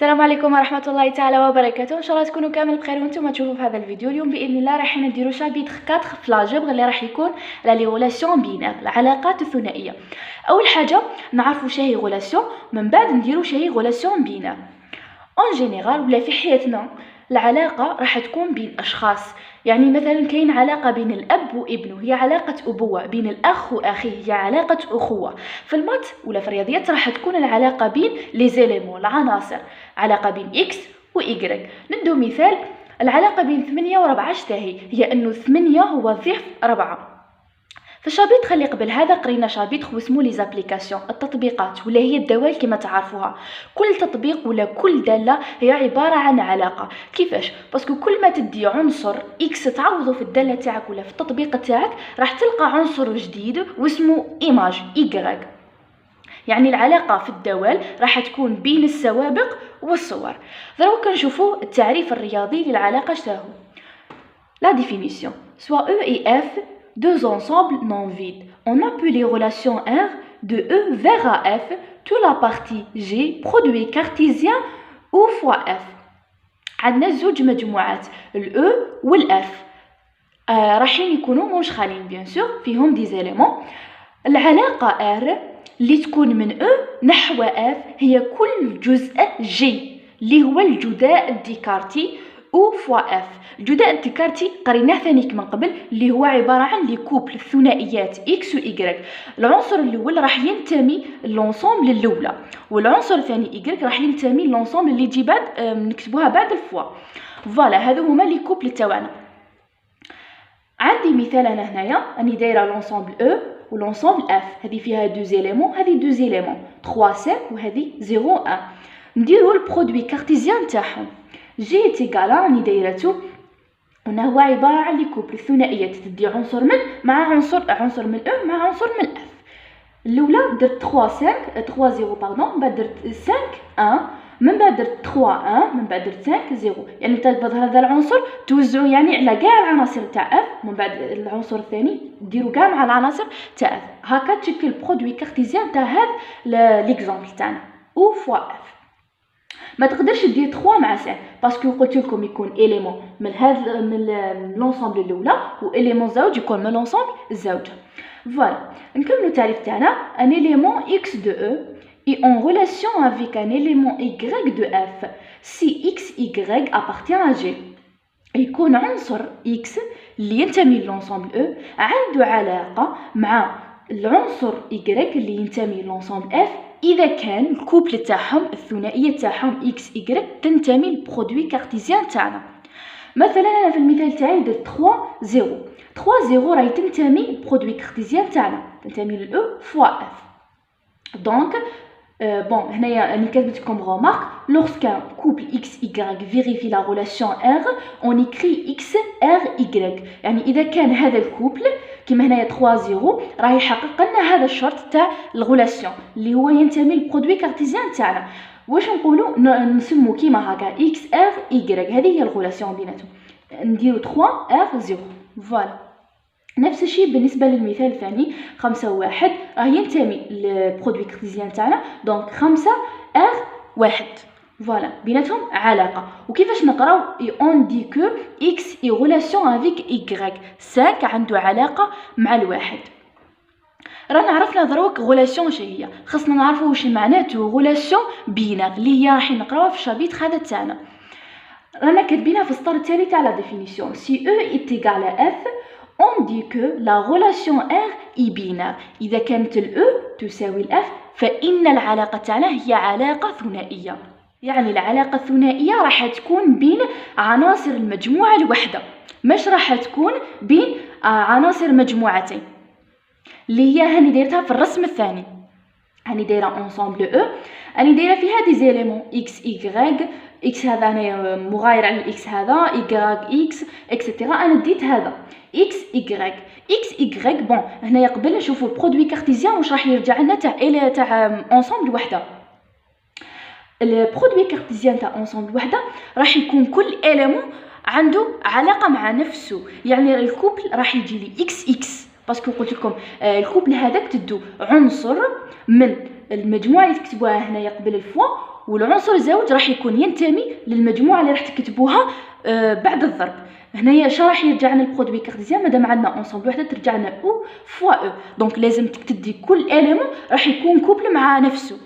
السلام عليكم ورحمه الله تعالى وبركاته. ان شاء الله تكونوا كامل بخير وانتم تشوفوا في هذا الفيديو. اليوم باذن الله راح نديروا شابيتر 4 في لاجبر اللي راح يكون على لي غولاسيون بينير، العلاقات الثنائيه. اول حاجه نعرفوا شاهي غولاسيون، من بعد نديروا شاهي غولاسيون بينير. اون جينيرال ولا في حياتنا العلاقه راح تكون بين اشخاص، يعني مثلا كاين علاقه بين الاب وابنه، هي علاقه ابوه، بين الاخ واخيه هي علاقه اخوه. في المات ولا في الرياضيات راح تكون العلاقه بين لي زيليمون، العناصر، علاقه بين اكس و ايغريك. ندو مثال، العلاقه بين 8 و 4 شتاهي؟ هي انه 8 هو ضعف 4. في الشابيتر اللي قبل هذا قرينا شابيتر واسمو لي زابليكاسيون، التطبيقات ولا هي الدوال كما تعرفوها. كل تطبيق ولا كل داله هي عباره عن علاقه. كيفاش؟ باسكو كل ما تدي عنصر اكس تعوضه في الداله تاعك ولا في التطبيق تاعك راح تلقى عنصر جديد واسمه ايماج ايغريك. يعني العلاقه في الدوال راح تكون بين السوابق والصور. دروك نشوفوا التعريف الرياضي للعلاقه شتاهو. La définition. Soit E et F, deux ensembles non vides. On appelle les relations R de E vers F, toute la partie G produit cartésien O fois F. عندنا زوج مجموعات ال E وال F. راحين يكونوا منشخلين بيان سور، فيهم دي زيليمون. العلاقة R اللي تكون من E نحو F هي كل جزء G اللي هو الجداء الديكارتي او فوا اف. الجداء الديكارتي قريناه ثانيك من قبل، اللي هو عباره عن لي كوبل الثنائيات اكس و ايغريك. العنصر الاول راح ينتمي لونسومبل الاولى، والعنصر الثاني ايغريك راح ينتمي لونسومبل اللي تجي بعد نكتبوها بعد الفوا. فوالا هادو هما لي كوبل تاعنا. عندي مثال انا هنايا راني دايره لونسومبل او ولونسومبل اف، هذه فيها دو زيليمون، هذه دو زيليمون 3 5 وهذه 0 1. نديروا البرودوي كارتيزيان تاعهم. جي تيغال راني دايرتو هنا هو عباره عن لي كوبل الثنائيات تدي عنصر من مع عنصر من او مع عنصر من اف. الاولى درت 3 5 3 0 باردون، من بعد درت 5 1، من بعد درت 3 1، من بعد درت 5 0. يعني تقبض هذا العنصر توزعوا يعني على كاع العناصر تاع اف، من بعد العنصر الثاني ديروا كاع مع العناصر تاع اف. هكا تشكل برودوي كارتيزيان تاع هذا ليكزامبل تاعنا او فوا اف. ما تقدرش دير 3 مع 5 باسكو قلت لكم يكون اليمون من هذا من لونسومبل الاولى واليمون زوج يكون من لونسومبل الزوجه. فوالا نكملوا التعريف تاعنا. ان اليمون x de E est en relation avec un élément y de F si xy appartient à G. يكون عنصر x اللي ينتمي للونسومبل E عنده علاقه مع العنصر y اللي ينتمي للونسومبل F إذا كان الكوبل تاعهم الثنائية تاعهم إكس إيغريك تنتمي للبرودوي كارتيزيان تاعنا. مثلا أنا في المثال تاعي درت 3 0 3 0 راهي تنتمي للبرودوي كارتيزيان تاعنا، تنتمي للأو فوا إف. دونك بون هنايا راني كتبت لكم غومارك. لورسكان كوبل إكس إيغريك فيريفي لا غولاسيون إر أون إكري إكس إر إيغريك. يعني إذا كان هذا الكوبل كيما هنايا 3 0 راه يحقق لنا هذا الشرط تاع الغولاسيون اللي هو ينتمي للبرودوي كارتيزيان تاعنا. واش نقولوا؟ نسمو كيما هكا اكس ار ايغريك، هذه هي الغولاسيون بيناتهم. نديرو 3 ار 0. فوالا نفس الشيء بالنسبه للمثال الثاني 5 1 راه ينتمي للبرودوي كارتيزيان تاعنا، دونك 5 ار 1. فوالا بيناتهم علاقه. وكيفاش نقراو؟ اون دي كو اكس اي غولاسيون افيك ايغريك. 5 عنده علاقه مع الواحد. رانا عرفنا دروك غولاسيون شهيه، خصنا نعرفوا واش معناته غولاسيون بينير اللي هي راح نقراوها في الشابيتر هذا تاعنا. رانا كاتبينها في السطر التالي تاع لا ديفينيسيون. سي او est égal à f on dit que la relation R est binaire. إذا كانت ال E تساوي ال F فإن العلاقة تاعنا هي علاقة ثنائية. يعني العلاقة الثنائية راح تكون بين عناصر المجموعة الوحدة، مش راح تكون بين عناصر مجموعتين، اللي هي هاني دايرتها في الرسم الثاني. هاني دايره اونسومبل او، راني دايره فيها دي زيليمون اكس ايغريك، اكس هذا انا مغاير على الاكس هذا، ايغريك اكس اكسيتيرا. انا ديت هذا اكس ايغريك اكس ايغريك. بون هنايا قبل نشوفوا البرودوي كارتيزيان واش راح يرجع لنا تاع اونسومبل وحده. البرودوي كارتيزيان تاع اونسومبل وحده راح يكون كل اليمون عنده علاقه مع نفسه، يعني الكوبل راح يجي لي اكس اكس باسكو قلت لكم الكوبل هذاك تدو عنصر من المجموعه اللي تكتبوها هنايا قبل الفوا والعنصر زوج راح يكون ينتمي للمجموعه اللي راح تكتبوها بعد الضرب. هنايا شا راح يرجع لنا البرودوي كارتيزيان؟ مادام عندنا اونصومبل وحده ترجع لنا او فوا او، دونك لازم تدي كل اليمون راح يكون كوبل مع نفسه،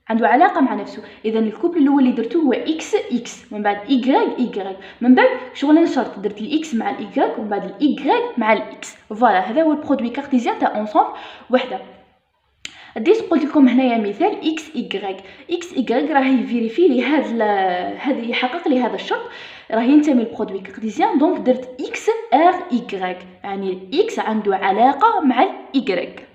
عنده علاقه مع نفسه. اذا الكوبل الاول اللي درتو هو اكس اكس، من بعد ايغريك، من بعد شغل نشرط درت الاكس مع الايغريك ومن بعد الايغريك مع الاكس. فوالا هذا هو البرودوي كارتيزيان تاع اونصومبل وحده. ديس قلت لكم هنايا مثال اكس ايغريك. اكس ايغريك راه يفيريفي لي هذا يحقق لي هذا الشرط، راه ينتمي للبرودوي كارتيزيان. دونك درت اكس ار ايغريك، يعني الاكس عنده علاقه مع الايغريك.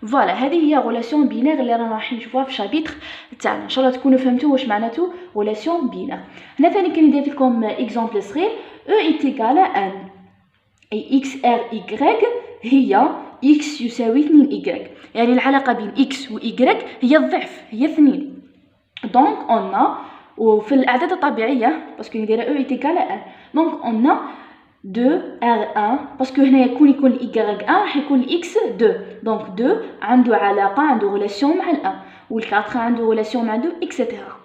فوالا هذه هي غولاسيون بينير اللي رانا راح نشوفوها في الشابيتر تاعنا. ان شاء الله تكونوا فهمتوا واش معناتو غولاسيون بينير. هنا ثاني كندير لكم اكزامبل صغير. او ايتيغال ان اي اكس ار ايغريك هي اكس يساوي 2 ايغريك، يعني العلاقه بين اكس و ايغريك هي الضعف، هي 2. دونك اون وفي الاعداد الطبيعيه باسكو ندير او ايتيغال ان، دونك اون 2 R1 باسكو هنا يكون الايغريك 1 راح يكون الاكس 2، دونك 2 عنده علاقه، عنده غولاسيون مع ال1، وال4 عنده غولاسيون مع 2 اكسيتيرا.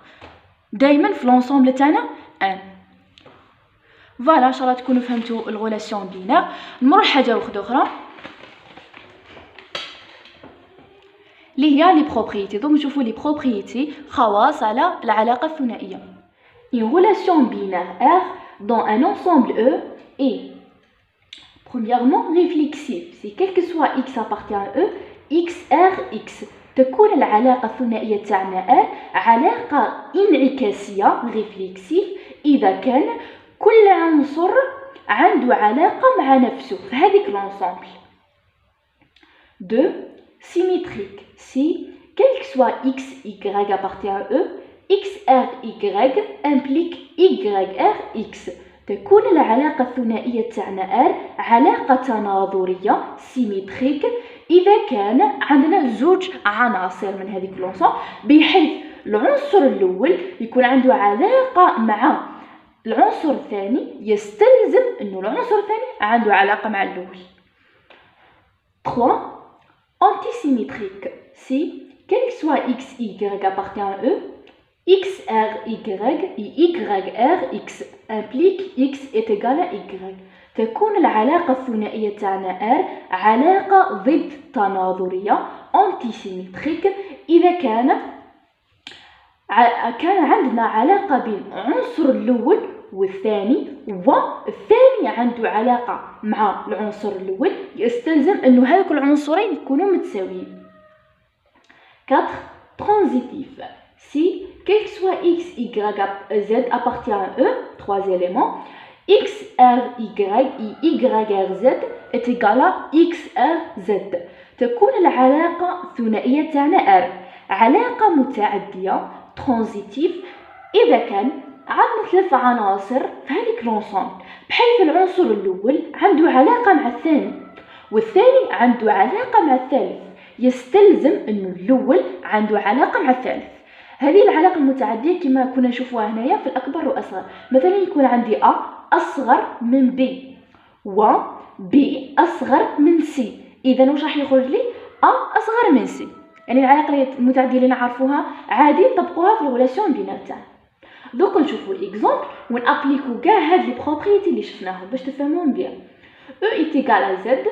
دائما في لونسومبل تاعنا 1. فوالا ان شاء الله تكونوا فهمتوا الغولاسيون بينير. نمر لحاجه اخرى اللي هي لي بروبريتي. دونك نشوفوا لي بروبريتي، خواص على العلاقه الثنائيه. Une relation binaire R dans un ensemble E est premièrement réflexive. Si quel que soit x appartient à E, x R x. تكون العلاقة الثنائية تاعنا R علاقة انعكاسية ريفلكسيف إذا كان كل عنصر عنده علاقة مع نفسه في هذيك لونسومبل. 2. Symétrique. Si quel que soit x y appartient à E, XRY implique YRX. تكون العلاقة الثنائية تاعنا R علاقة تناظرية سيمتريك إذا كان عندنا زوج عناصر من هذيك لونسومبل، بحيث العنصر الأول يكون عنده علاقة مع العنصر الثاني، يستلزم أنه العنصر الثاني عنده علاقة مع الأول. 3. Antisymétrique. Si quel que soit XY appartient à E, XRY et YRX implique X est égal à Y. تكون العلاقة الثنائية تاعنا R علاقة ضد تناظرية antisymétrique إذا كان عندنا علاقة بين العنصر الأول والثاني، والثاني عنده علاقة مع العنصر الأول، يستلزم أنه هذوك العنصرين يكونوا متساويين. 4. Transitif. Si quel que soit x, y, z appartient à E, 3 éléments, x, r, y et y, r, z est égal à x, r, z. تكون العلاقة الثنائية تاعنا R علاقة متعدية ترانزيتيف إذا كان عندنا 3 عناصر في هذيك لونسومبل، بحيث العنصر الأول عنده علاقة مع الثاني والثاني عنده علاقة مع الثالث، يستلزم أنه الأول عنده علاقة مع الثالث. هذه العلاقة المتعدية كما كنا نشوفوها هنايا في الأكبر وأصغر. مثلا يكون عندي A أصغر من B و B أصغر من C، إذا واش راح يخرج لي؟ A أصغر من C. يعني العلاقة المتعدية اللي نعرفوها عادي نطبقوها في الريلاسيون بيناتنا تاعنا. دوك نشوفوا الاكزامبل ونابليكو كاع هاد لي بروبريتي اللي شفناهم باش تفهموهم بيان. E إيتيغال Z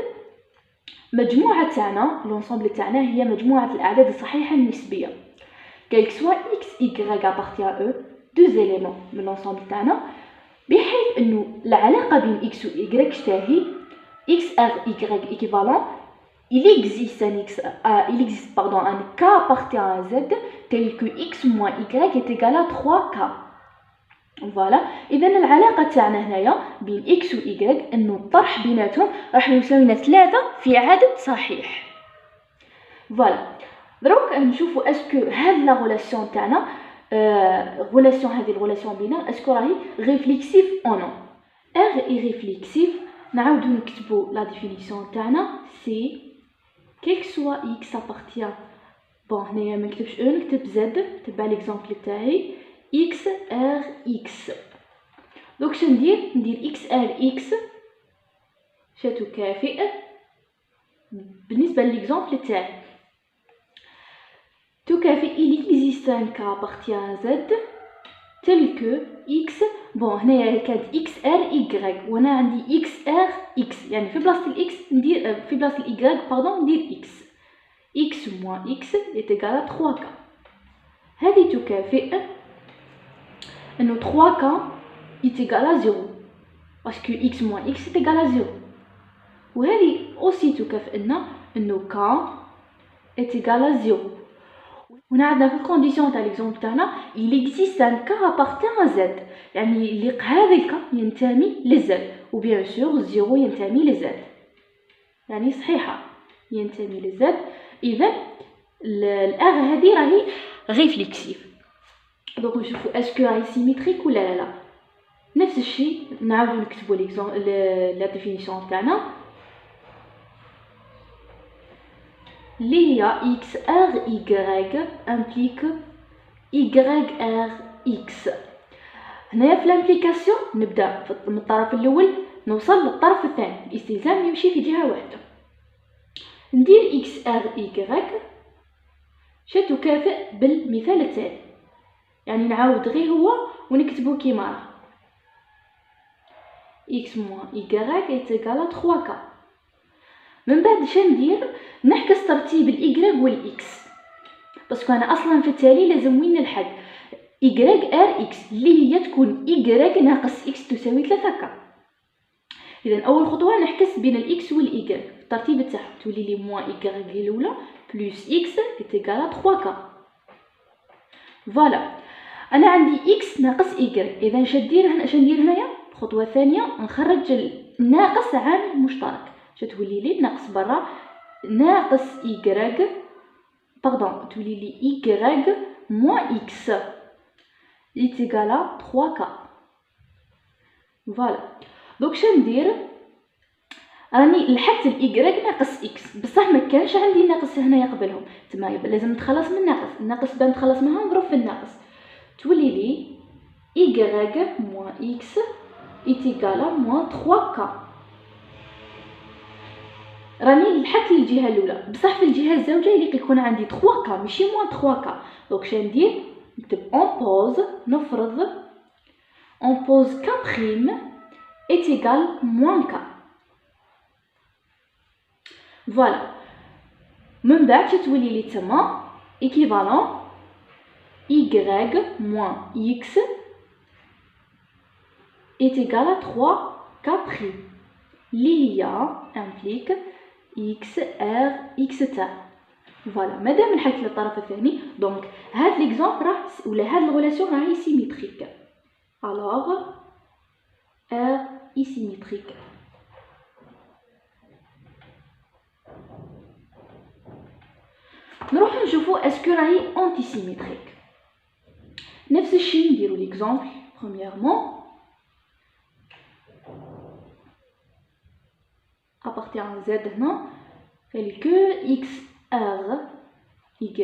مجموعة تاعنا لونسومبل تاعنا هي مجموعة الأعداد الصحيحة النسبية. quel que soit x y appartient à E، deux éléments من لونسومبل تاعنا، بحيث انه العلاقة بين x و y تاهي x r y équivalent. Il existe un k appartient à z tel que x moins y est égal à 3k. فوالا اذا العلاقه تاعنا هنايا بين x و y انه الطرح بيناتهم راح يساوينا 3 في عدد صحيح. فوالا دروك نشوفوا اسكو هاد لا ريلاسيون تاعنا ريلاسيون هذه الريلاسيون بيننا اسكو راهي ريفليكسيف او نو. ار اي ريفليكسيف نعاودو نكتبوا لا ديفينيسيون تاعنا سي quel que soit x appartient بون هنايا ما نكتبش او نكتب زد تبع ليكزامبل تاعي x r x. دوك شندير x r x تكافئ بالنسبه لليكزامبل تاعي تكافئ il existe un cas appartient à z tel que x. بون هنايا كانت x r y وانا عندي x r x، يعني في بلاصه الاكس ندير في بلاصه الاي باردون ندير x. x moins x est égal à 3k. هذه تكافئ انه 3k est égal à 0 parce que x moins x est égal à 0. وهذه aussi تكافئ لنا انه k est égal à 0. هنا عندنا في الكونديسيون تاع ليكزومبل تاعنا il existe un cas appartient à z، يعني اللي هذا الكا ينتمي لزد، وبيان سور 0 ينتمي لزد، يعني صحيحه ينتمي لزد. اذا الار هذه راهي غير فليكسيف. دونك نشوفوا اسكو راهي سيميتريك ولا لا. نفس الشيء نعاودو نكتبوا ليكزومبل لا ديفينيسيون تاعنا اللي هي x r y implique y r x. هنايا في الامبليكاسيون نبدا من الطرف الاول نوصل للطرف الثاني، الاستلزام يمشي في جهه واحده. ندير x r y تكافئ بالمثال التالي، يعني نعاود غير هو ونكتبو كيما راه x moins y est égal à 3k. من بعد شندير نحكس ترتيب الاي والاكس، باسكو انا اصلا في التالي لازم وين نلحق y ار اكس اللي هي تكون y ناقص x تساوي 3k. اذا اول خطوه نحكس بين الاكس والاي في الترتيب تاعهم، تولي لي موان y هي الاولى بلس x est égal à 3k. فوالا انا عندي x ناقص y، اذا شندير هنايا الخطوه الثانيه نخرج الناقص عامل مشترك، تولي لي ناقص برا ناقص y باردون تولي لي y moins x est égal à 3k. فوالا دونك شندير راني لحقت الاي ناقص اكس، بصح ما كانش عندي ناقص هنايا قبلهم، تما لازم نتخلص من الناقص باه نتخلص منها نضرب في الناقص، تولي لي y moins x est égal à moins 3k. راني لحقت الجهه الاولى، بصح في الجهه الزوجه اللي يكون عندي 3k ماشي موان 3k. دونك شندير نكتب اون بوز، نفرض اون بوز k prime est égal moins k. فوالا من بعد تولي لي تما ايكيفالون y moins x est égal à 3k prime اللي هي implique x r x تاع. فوالا مادام نحكي للطرف الثاني دونك هاد ليكزامبل راه ولا هاد الريلاسيون راهي سيميتريك، الوغ r est symétrique. نروح نشوفوا اسكو راهي انتي سيميتريك. نفس الشيء نديرو ليكزامبل premièrement appartient à z هنا tel que x r y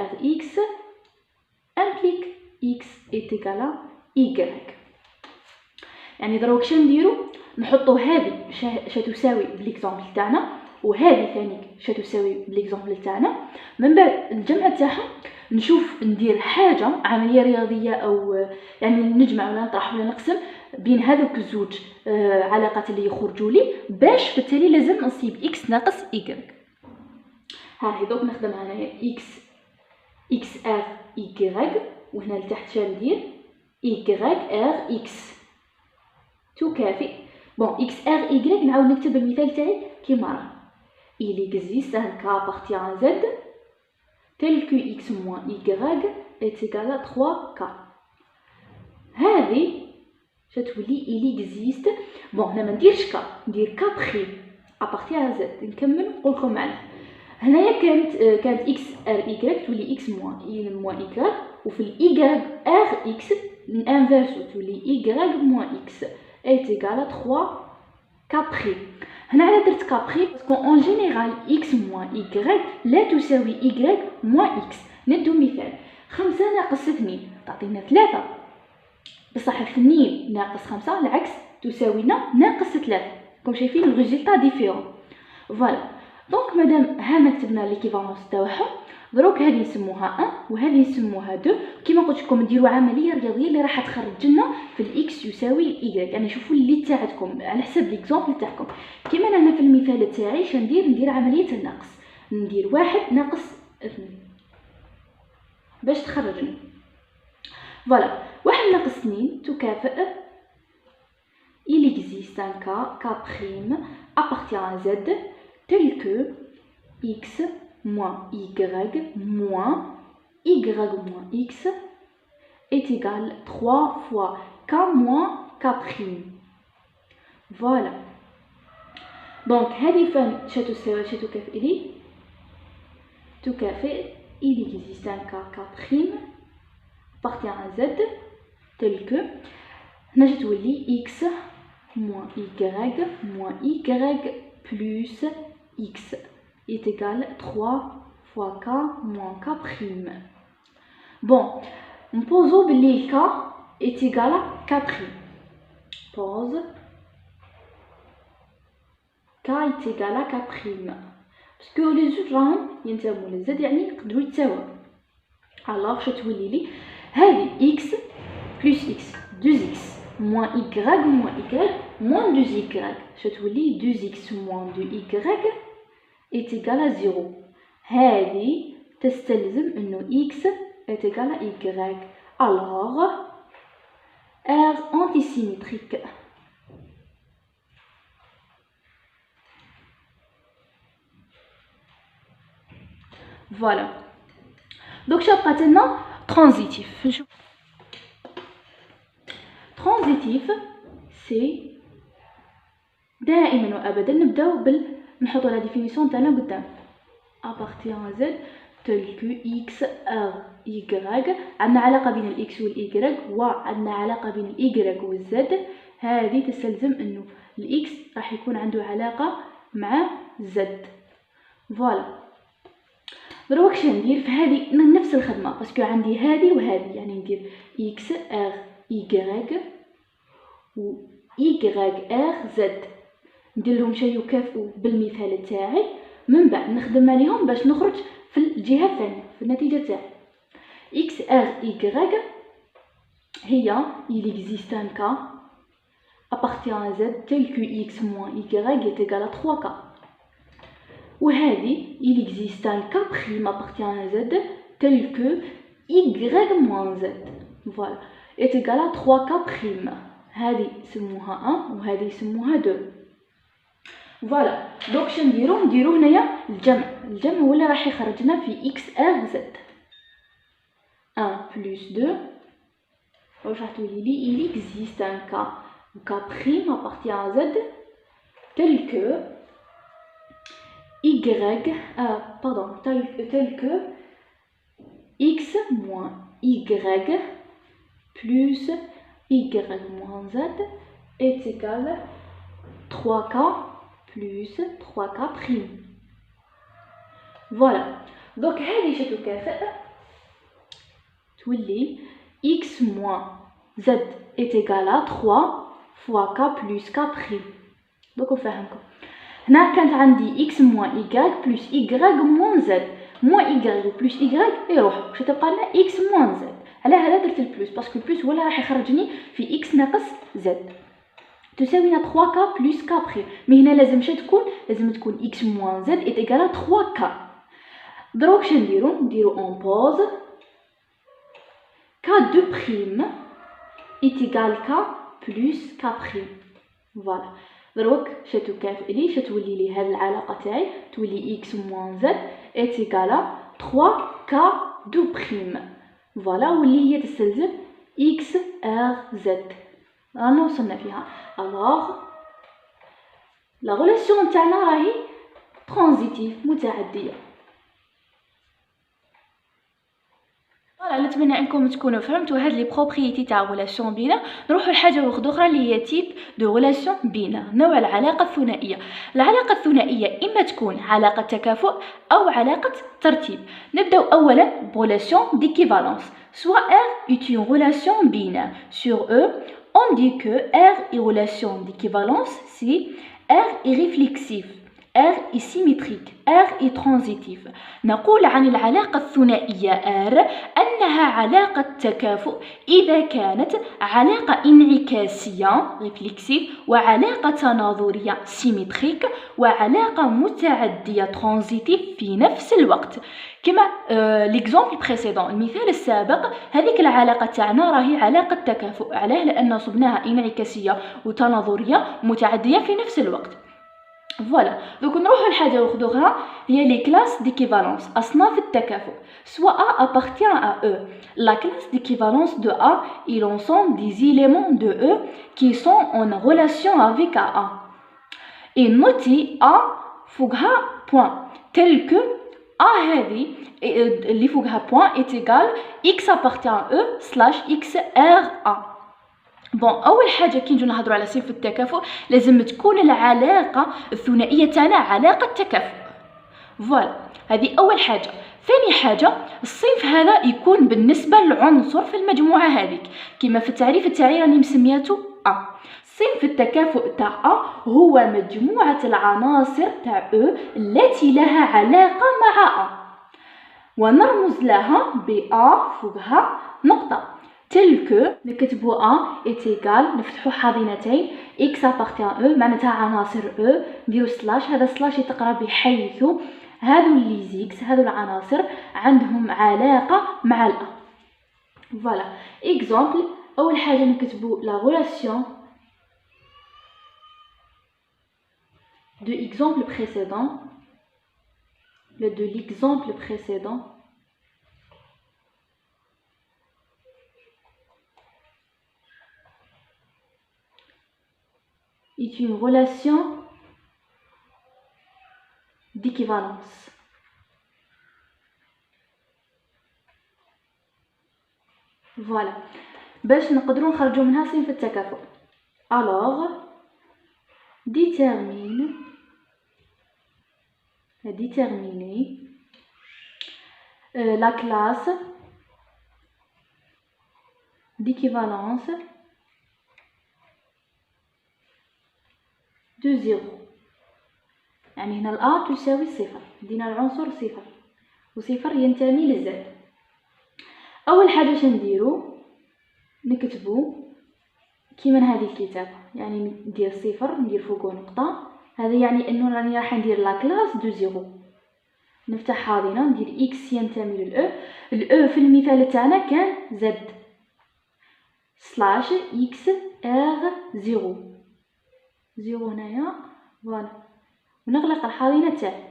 r x implique x est égal à y. يعني دروك شنديرو نحطو هذه تساوي بليكزامبل تاعنا وهذه ثاني تساوي بليكزامبل تاعنا، من بعد الجمع تاعها نشوف ندير حاجه عمليه رياضيه او يعني نجمع ولا نطرح ولا نقسم بين هذوك الزوج علاقات اللي يخرجوا لي، باش في التالي لازم نصيب اكس ناقص y. ها هي دوك نخدمها هنايا اكس ار y، وهنا لتحت شندير y ار اكس تكافئ بون اكس ار y. نعاود نكتب المثال تاعي كيما راه il existe un cas appartient à z tel que x moins y est égal à 3k. هذه تتولي il existe بون هنا ما نديرش كا، ندير كا بريم appartient à z. نكمل نقول لكم معناها. هنايا كانت x r y تولي x moins y، وفي الاي r x انفيرسو تولي y moins x est égal à 3k prime. هنا على درت k prime باسكو اون جينيرال x moins y لا تساوي y moins x. ندو مثال 5 ناقص 2 تعطينا 3، بصح 2 ناقص 5 العكس تساوينا ناقص 3. كم شايفين الريزلتا ديفيرون. فوالا دونك مادام هانا كتبنا ليكيفالونس تاعهم دروك هذه نسموها 1 وهذه نسموها 2. كيما قلت لكم نديروا عمليه رياضيه اللي راح تخرج لنا في الاكس يساوي الاي، يعني شوفوا اللي تاعتكم على حسب ليكزامبل تاعكم. كيما انا في المثال تاعي ندير عمليه النقص، ندير 1 ناقص 2 باش تخرجني. فوالا 1 ناقص 2 تكافئ il existe un cas K' appartient à Z tel que x moins y moins x est égal 3 fois K moins K'. Voilà. Donc هذه فين تساوي تكافئ لي تكافئ il existe un cas K' appartient à Z tel que هنا تولي x moins y plus x est égal 3 fois K moins K'. Bon, on pose que K est égal à K'. Pose K est égal à K'. Parce que les autres راهم ينتموا للزد يعني يقدروا يتساووا. Alors شتولي لي هذه x plus x 2x moins y moins 2y شتولي 2x moins 2y est égal à 0. هذه تستلزم انه x est égal à y. Alors R antisymétrique. Voilà. Donc شبقات لنا transitif. transitif سي دائما وابدا نبداو نحطوا لا ديفينيسيون تاعنا قدام appartient à Z tel que x r y. عندنا علاقه بين الاكس والاي وعندنا علاقه بين الاي والزد. هذه تستلزم انه الاكس راح يكون عنده علاقه مع زد. فوالا دروك ندير في هذه نفس الخدمه باسكو عندي هذه وهذه، يعني ندير x r y و y r z ندير لهم شيء يكافئوا بالمثال تاعي، من بعد نخدم عليهم باش نخرج في الجهه الثانيه في النتيجه تاعي. x r y هي il existe un cas appartient à z tel que x moins y est égal à 3k. وهذه il existe un cas prime appartient à z tel que y moins z voilà est égal à 3k prime. هذه يسموها 1 وهذه يسموها 2. فوالا دونك نديرو هنايا الجمع هو اللي راح يخرجنا في x r z 1 plus 2 واش راح تولي لي il existe un cas prime appartient à z tel que tel que x moins y plus y moins z est égal 3k plus 3k prime. Voilà. Donc هذه شتكافئ تولي x moins z est égal à 3 fois k plus k prime. donc نفهمكم هنا كانت عندي x moins y plus y moins z moins y plus y يروح واش تبقى لنا x moins z. على هذا درت البلوس باسكو البلوس هو اللي راح يخرجني في x ناقص z تساوينا 3k plus k prime. مي هنا لازم تكون x moins z est égal à 3k. دروك نديرو اون بوز k de prime est égal k plus k prime. فوالا دروك شتكافئ لي شتولي لي هاد العلاقه تاعي تولي x moins z est égal à 3k de prime. فوالا واللي هي تستلزم x r z رانا وصلنا فيها. الوغ لا غولاسيون تاعنا راهي ترانزيتيف متعديه. فوالا نتمنى انكم تكونوا فهمتوا هاد لي بروبريتي تاع غولاسيون بينار. نروحوا لحاجه اخرى اللي هي تيب دو غولاسيون بينار، نوع العلاقه الثنائيه. العلاقه الثنائيه اما تكون علاقه تكافؤ او علاقه ترتيب. نبداو اولا بغولاسيون ديكيفالونس. soit R est une relation binaire. Sur E, on dit que R est relation d'équivalence si R est réflexif R est symétrique, R est transitif. نقول عن العلاقة الثنائية R أنها علاقة تكافؤ إذا كانت علاقة انعكاسية réflexive وعلاقة تناظرية symétrique وعلاقة متعدية transitive في نفس الوقت. كما l'exemple précédent المثال السابق، هذيك العلاقة تاعنا راهي علاقة تكافؤ. علاه؟ لأن صبناها انعكاسية وتناظرية متعدية في نفس الوقت. فوالا دوك نروحو لحاجه اخرى هي لي كلاس ديكيفالونس، اصناف التكافؤ. soit A appartient à E. La classe d'équivalence de A est l'ensemble des éléments de E qui sont en relation avec A. Et notez A فوقها point tel que A هذه اللي فوقها point est égal X appartient à E slash X R A. بون اول حاجه كي نجو نهضروا على صفه التكافؤ لازم تكون العلاقه الثنائيه تاعنا علاقه تكافؤ. فوالا هذه اول حاجه. ثاني حاجه الصنف هذا يكون بالنسبه للعنصر في المجموعه هذيك، كما في التعريف تاعي راني مسمياته A. صنف التكافؤ تاع A هو مجموعه العناصر تاع E التي لها علاقه مع A ونرمز لها ب A فوقها نقطه tel que نكتبو A est égal نفتحو حاضنتين X appartient à E معناتها عناصر E نديرو سلاش. هذا سلاش يتقرا بحيث هذو لي زيكس هذو العناصر عندهم علاقة مع ال A. فوالا اكزامبل أول حاجة نكتبو la relation de l'exemple précédent est une relation d'équivalence. Voilà. باش نقدروا نخرجوا منها صنف التكافؤ. Alors déterminer la classe d'équivalence de 0. يعني هنا الA تساوي صفر، دينا العنصر صفر وصفر ينتمي للزد. أول حاجة شنديرو نكتبو كيما هذه الكتابة، يعني ندير صفر ندير فوقو نقطة، هذا يعني انه راني راح ندير لا كلاس دو 0. نفتح حاضنة ندير إكس ينتمي للأو، الأو في المثال تاعنا كان زد سلاش إكس إغ 0 هنايا. فوالا ونغلق الحاضنة تاعي.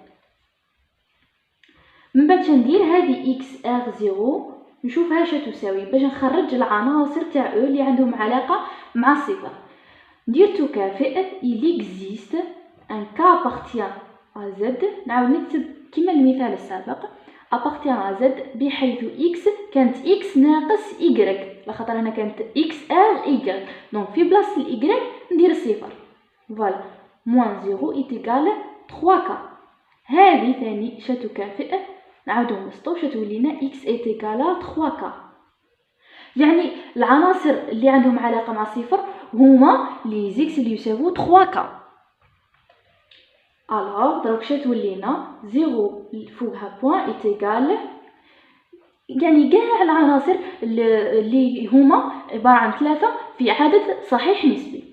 من بعد ندير هذه إكس إغ 0 نشوفها اش تساوي باش نخرج العناصر تاع او اللي عندهم علاقة مع الصفر. ندير تكافئ il existe un cas appartient à z. نعاود نكتب كما المثال السابق appartient à z بحيث x كانت x ناقص y، لخاطر هنا كانت x r y، دونك في بلاصة ال y ندير صفر. فوالا moins 0 est égal 3k. هذه ثاني شتكافئ نعاودو نبسطو شتولينا x est égal 3k. يعني العناصر اللي عندهم علاقة مع صفر هما لي زيكس اللي يساوو 3k. الوغ دروك شتولينا 0 فوقها بوان est égal يعني كاع العناصر اللي هما عبارة عن 3 في عدد صحيح نسبي.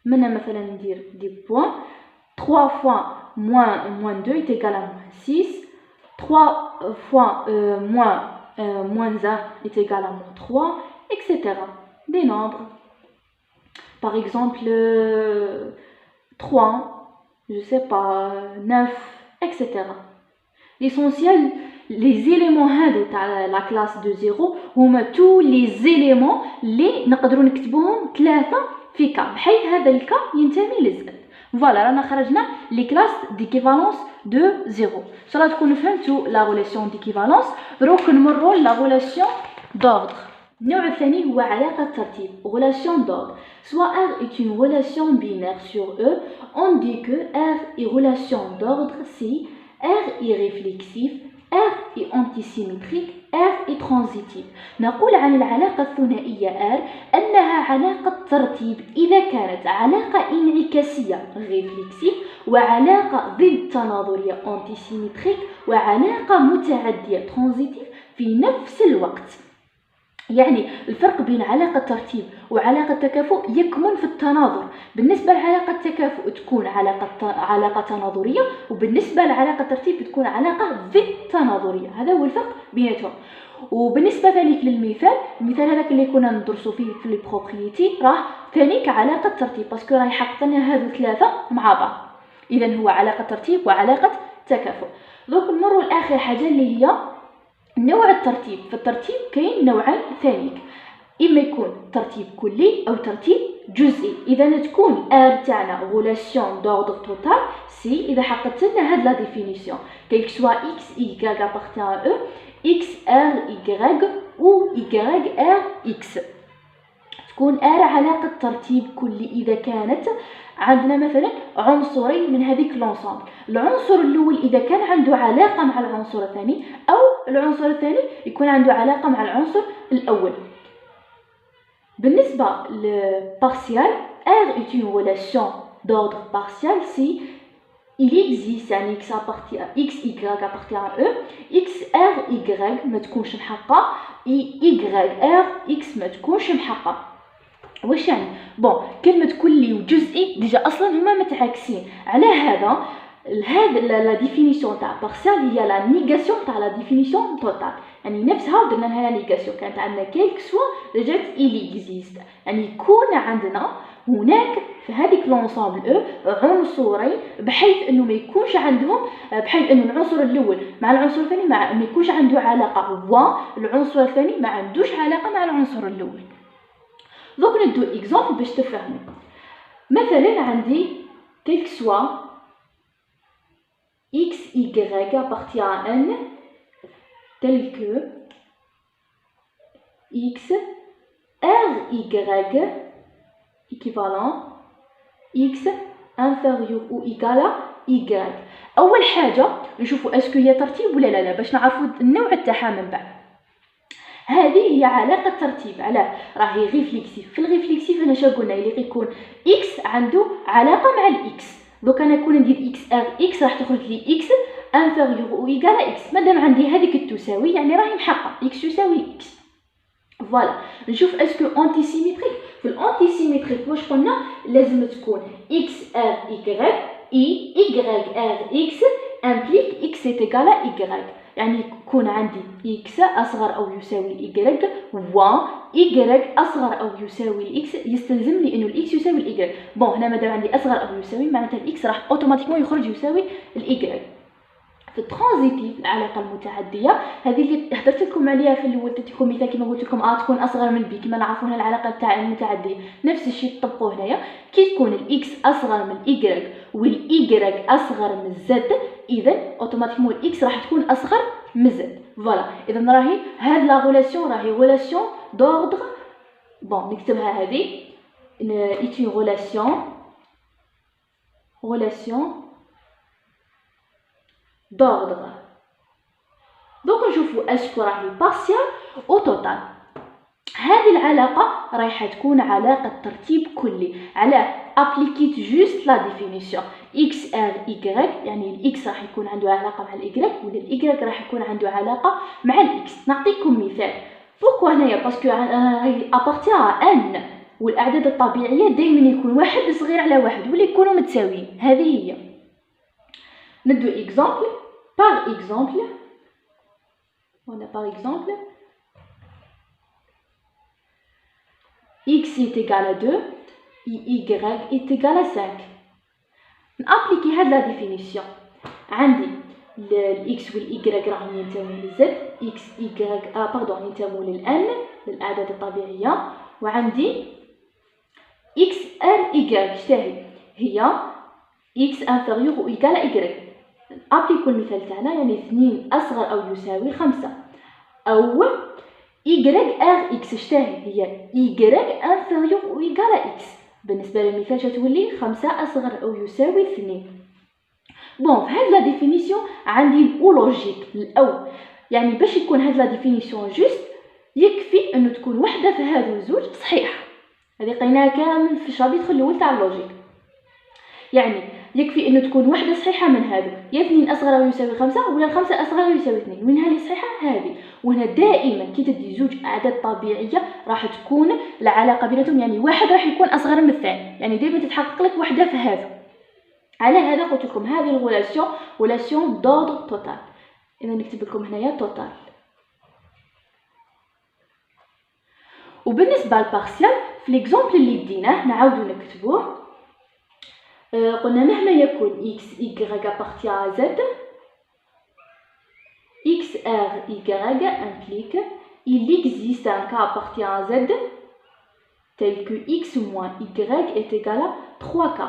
منا مثلا ندير دي بوان 3 fois moins 2 est égal à moins 6. 3 fois moins 1 est égal à moins 3, etc. Des nombres. Par exemple, 3, je sais pas, 9, etc. L'essentiel, les éléments de la classe de 0 هما tous les éléments اللي نقدروا نكتبوهم 3 في K بحيث هذا الكا ينتمي للزد. فوالا رانا خرجنا لي كلاس ديكيفالونس دو 0. ان شاء الله تكونوا فهمتوا لا ريلاسيون ديكيفالونس. دروك نمروا لا ريلاسيون دوردر. النوع الثاني هو علاقة ترتيب relation d'ordre. Soit R est une relation binaire sur E, on dit que R est relation d'ordre si R est réflexif, R est antisymétrique, R est transitive. نقول عن العلاقة الثنائية R أنها علاقة ترتيب إذا كانت علاقة انعكاسية ريفلكسيف، وعلاقة ضد تناظرية أنتيسيمتريك، وعلاقة متعدية ترانزيتيف في نفس الوقت. يعني الفرق بين علاقة ترتيب وعلاقة تكافؤ يكمن في التناظر. بالنسبة لعلاقة التكافؤ تكون علاقة تناظرية، وبالنسبة لعلاقة الترتيب تكون علاقة ضد تناظرية. هذا هو الفرق بيناتهم. وبالنسبة ثانيك للمثال، المثال هذاك اللي كنا ندرسو فيه في البروبريتي راه ثانيك علاقة ترتيب، باسكو راه يحقق لنا هذو ثلاثة مع بعض. إذا هو علاقة ترتيب وعلاقة تكافؤ. دوك نمروا لآخر حاجة اللي هي نوع الترتيب. في الترتيب كاين نوعين ثانيك، اما يكون ترتيب كلي او ترتيب جزئي. اذا تكون ار تاعنا غولاسيون دوردر توتال سي اذا حققت لنا هاد لا ديفينيسيون كيل سوا اكس y appartient à e x r y ou y r x. تكون ار علاقة ترتيب كلي إذا كانت عندنا مثلا عنصرين من هذيك لونسومبل. العنصر الأول إذا كان عنده علاقة مع العنصر الثاني، أو العنصر الثاني يكون عنده علاقة مع العنصر الأول. بالنسبة للبارسيال R est une relation d'ordre partiel si il existe un x y appartient à e x r y ما تكونش محقة y r x ما تكونش محقة. واش يعني؟ بون كلمة كلي وجزئي ديجا اصلا هما متعاكسين. على هذا لا ديفينيسيون تاع بارسيال هي لا نيغاسيون تاع لا ديفينيسيون توتال، يعني نفسها ودرنا لها نيغاسيون. كانت عندنا كيلك سوا رجعت إلي إكزيست، يعني يكون عندنا هناك في هذيك لونسومبل عنصرين بحيث انه ما يكونش عندهم، بحيث انه العنصر الاول مع العنصر الثاني ما يكونش عنده علاقه، والعنصر الثاني ما عندوش علاقه مع العنصر الاول. دوك ندو اكزامبل باش تفهموا. مثلا عندي كيلك سوا x y appartient à n tel que x r y équivalent x inférieur ou égal à y. اول حاجه نشوفوا اسكو هي ترتيب ولا لا باش نعرفوا النوع تاعها من بعد. هذه هي علاقه ترتيب. علاه؟ راهي ريفلكسيف. في الريفلكسيف هنا شنو قلنا؟ اللي يكون x عنده علاقه مع الاكس. دوك انا كون ندير اكس ار اكس راح تخرج لي اكس انفيريور او ايغال اكس. مادام عندي هذيك التساوي يعني راهي محققه اكس يساوي اكس. فوالا نشوف اسكو انتي سيميتريك. في الانتي سيميتريك واش قلنا؟ لازم تكون اكس ار ايغريك اي ار اكس امبليك اكس ايغال ايغريك، يعني يكون عندي اكس اصغر او يساوي الايغريك و ايغريك اصغر او يساوي الاكس. يستلزمني انه الاكس يساوي الايغريك. بون هنا مادام عندي اصغر او يساوي معناتها الاكس راح اوتوماتيكمون يخرج يساوي الايغريك. في الترانزيتيف العلاقه المتعديه هذه اللي هضرت لكم عليها في الاول، درت لكم مثال كيما قلت لكم تكون اصغر من بي كما نعرفوا هنا العلاقه تاع المتعديه. نفس الشيء تطبقوه هنايا كي تكون الاكس اصغر من ايغريك والايغريك اصغر من زد، اذا اوتوماتيكمون الاكس راح تكون اصغر من زد. فوالا اذا راهي هاد لا ريلاسيون راهي ريلاسيون دوردر. بون نكتبها هذه est une relation d'ordre. دوك نشوفوا اسكو راهي بارسيال او توتال. هذه العلاقه رايحه تكون علاقه ترتيب كلي. على ابليكيت جوست لا ديفينيسيون اكس ار ايغريك، يعني الاكس راح يكون عنده علاقه مع الايغريك ولا الايغريك راح يكون عنده علاقه مع الاكس. نعطيكم مثال. بوكو هنايا باسكو راهي ابارتيان ان، والاعداد الطبيعيه دائما يكون واحد صغير على واحد ولا يكونوا متساويين. هذه هي. ندو اكزامبل. Par exemple, x est égal à 2, y est égal à 5. نابليكي هاد لا ديفينيسيون. عندي الاكس والاي راهم ينتموا للزد، اكس اي ينتموا للان للاعداد الطبيعيه، وعندي اكس ار اي شتاهي هي اكس انفيريور او ايغال اي. ابليكو المثال تاعنا يعني 2 اصغر او يساوي 5، او y ار اكس شتاهي هي y انفيريور او ايغال اكس. بالنسبه للمثال شتولي 5 اصغر او يساوي 2. بون في هاد لا ديفينيسيون عندي الاو لوجيك الاو، يعني باش يكون هاد لا ديفينيسيون جوست يكفي انه تكون وحده في هادو الزوج صحيحه. هذه قريناها كامل في الشابيتر الاول تاع اللوجيك. يعني يكفي انه تكون وحده صحيحه من هادو، يا 2 اصغر او يساوي 5 ولا 5 اصغر او يساوي 2. وينها اللي صحيحه؟ هذه. وهنا دائما كي تدي زوج اعداد طبيعيه راح تكون العلاقه بيناتهم يعني واحد راح يكون اصغر من الثاني، يعني دائما تتحقق لك وحده في هذا. على هذا قلت لكم هذه الريلاسيون دوردر توتال. اذا نكتب لكم هنايا توتال. وبالنسبه للبارسيال في ليكزامبل اللي ديناه نعاودو نكتبوه. قلنا مهما يكون x y appartient à z, x r y implique il existe un cas appartient à z tel que x moins y est égal à 3k.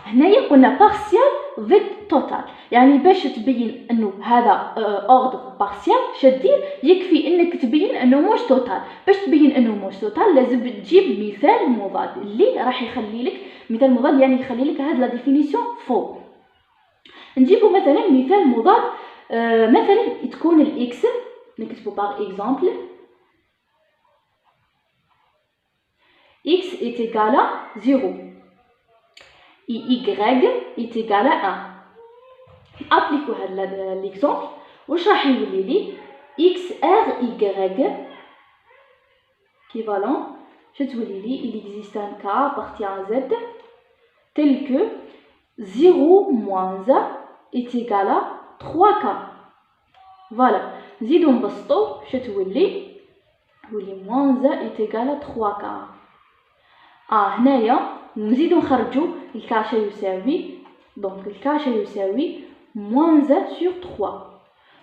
هنايا قلنا بارسيال ضد توتال، يعني باش تبين انه هذا اوردر بارسيال شدير يكفي انك تبين انه مش توتال. باش تبين انه مش توتال لازم تجيب مثال مضاد اللي راح يخلي لك مثال مضاد، يعني يخلي لك هاد لا ديفينيسيون فوق. نجيبو مثلا مثال مضاد، مثلا تكون الاكس نكتبو باغ اكزامبل x est égal à 0 et y est égal à 1. appliquons هذا l'exemple واش راح يولي لي x r y équivalent تولي لي il existe un cas appartient à z tel que 0 moins a est égal à 3k. voilà. نزيدو نبسطو تولي moins a est égal à 3k. هنايا نزيدو نخرجو الكاشا يساوي، دونك الكاشا يساوي moins a sur 3،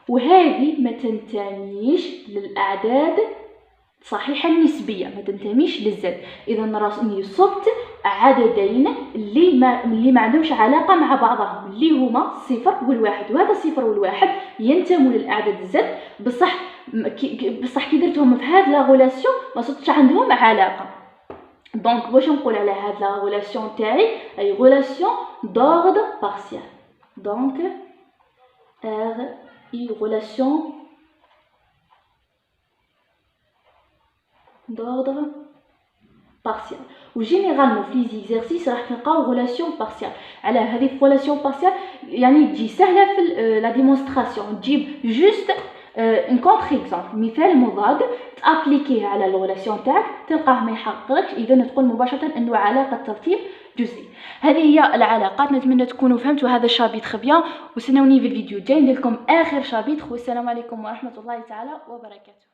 وهذه ما تنتميش للأعداد صحيحة النسبية، ما تنتميش للزد. إذا راني صبت عددين اللي ما عندهمش علاقة مع بعضهم، اللي هما الصفر والواحد، وهذا الصفر والواحد ينتموا للأعداد الزد، بصح كي درتهم في هاد لا غولاسيون ما صدتش عندهم علاقة. دونك واش نقول على هاد لا غولاسيون تاعي؟ اي غولاسيون دوردر بارسيال. دونك ار اي غولاسيون دوردر بارسيال. وجينيرالمون في لي زيكزارسيس راح تلقاو غولاسيون بارسيال. على هذه غولاسيون بارسيال يعني تجي سهله في لا ديمونستراسيون، تجيب جوست ان كونتر اكزامبل مثال مضاد تابليكيه على الغولاسيون تاعك تلقاه ما يحققلكش، اذا تقول مباشره انه علاقه ترتيب جزئي. هذه هي العلاقات. نتمنى تكونوا فهمتوا هذا الشابيتر بيان، وسنوني في الفيديو الجاي ندير لكم اخر شابيتر. والسلام عليكم ورحمه الله تعالى وبركاته.